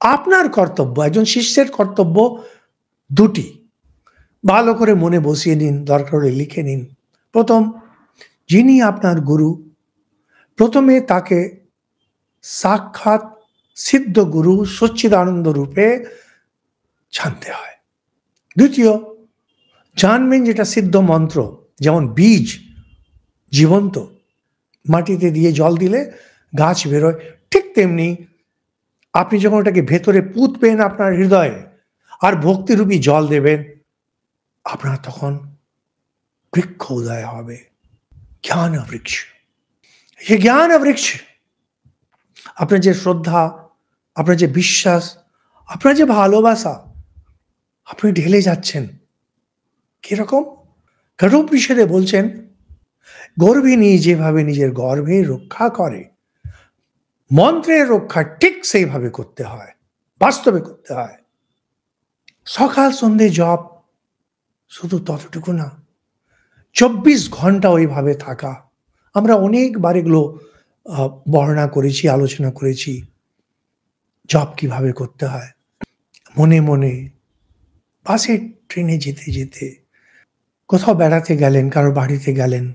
আপনার কর্তব্য, একজন শিষ্যের কর্তব্য দুটি। ভালো করে মনে বসিয়ে নিন, দরকার হলে লিখে নিন। প্রথম, যিনি আপনার গুরু, প্রথমে তাকে সাক্ষাৎ সিদ্ধ গুরু সচ্চিদানন্দ রূপে জানতে হয়। দ্বিতীয়, জানবেন যেটা সিদ্ধ মন্ত্র, যেমন বীজ জীবন্ত, মাটিতে দিয়ে জল দিলে গাছ বেরোয়, ঠিক তেমনি আপনি যখন ওটাকে ভেতরে পুঁতবেন আপনার হৃদয়ে আর ভক্তিরূপী জল দেবেন, আপনার তখন বৃক্ষ উদয় হবে, জ্ঞান বৃক্ষ। এই জ্ঞান বৃক্ষ আপনার যে শ্রদ্ধা, আপনার যে বিশ্বাস, আপনার যে ভালোবাসা, আপনি ঢেলে যাচ্ছেন। কিরকম? কঠোপনিষদে বলছেন, গর্ভিণী যেভাবে নিজের গর্ভে রক্ষা করে, মন্ত্রের রক্ষা ঠিক সেইভাবে করতে হয়, বাস্তবে করতে হয়। সকাল সন্ধে জপ, শুধু ততটুকু না, 24 ঘন্টা ওইভাবে থাকা। আমরা অনেকবার এগুলো বর্ণনা করেছি, আলোচনা করেছি। জপ কিভাবে করতে হয়, মনে মনে, বাসে ট্রেনে যেতে যেতে, কোথাও বেড়াতে গেলেন, কারোর বাড়িতে গেলেন,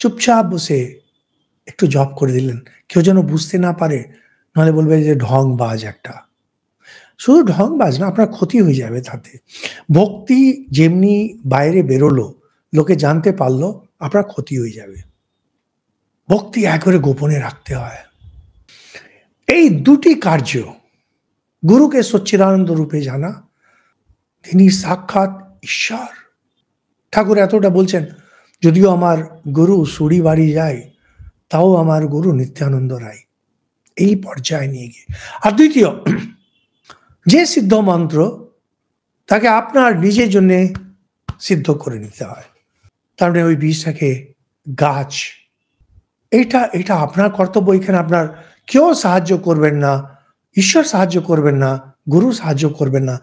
চুপচাপ বসে একটু জপ করে দিলেন, কেউ যেন বুঝতে না পারে, নাহলে বলবে যে ঢংবাজ একটা। শুধু ঢংবাজ না, আপনার ক্ষতি হয়ে যাবে তাতে। ভক্তি যেমনি বাইরে বেরোলো, লোকে জানতে পারলো, আপনার ক্ষতি হয়ে যাবে। ভক্তি একবারে গোপনে রাখতে হয়। এই দুটি কার্য, গুরুকে সচ্চিদানন্দ রূপে জানা, তিনি সাক্ষাৎ ঈশ্বর। ঠাকুর এতটা বলছেন, যদিও আমার গুরু সুরি বাড়ি যায়, তাও আমার গুরু নিত্যানন্দ রায়। এই পর্যায়ে নিয়ে গিয়ে। আর দ্বিতীয়, যে সিদ্ধ মন্ত্র, তাকে আপনার নিজের জন্যে সিদ্ধ করে নিতে হয়। তার মানে ওই বীজটাকে গাছ, এটা আপনার কর্তব্য। এখানে আপনার কেউ সাহায্য করবেন না, ঈশ্বর সাহায্য করবেন না, গুরু সাহায্য করবেন না,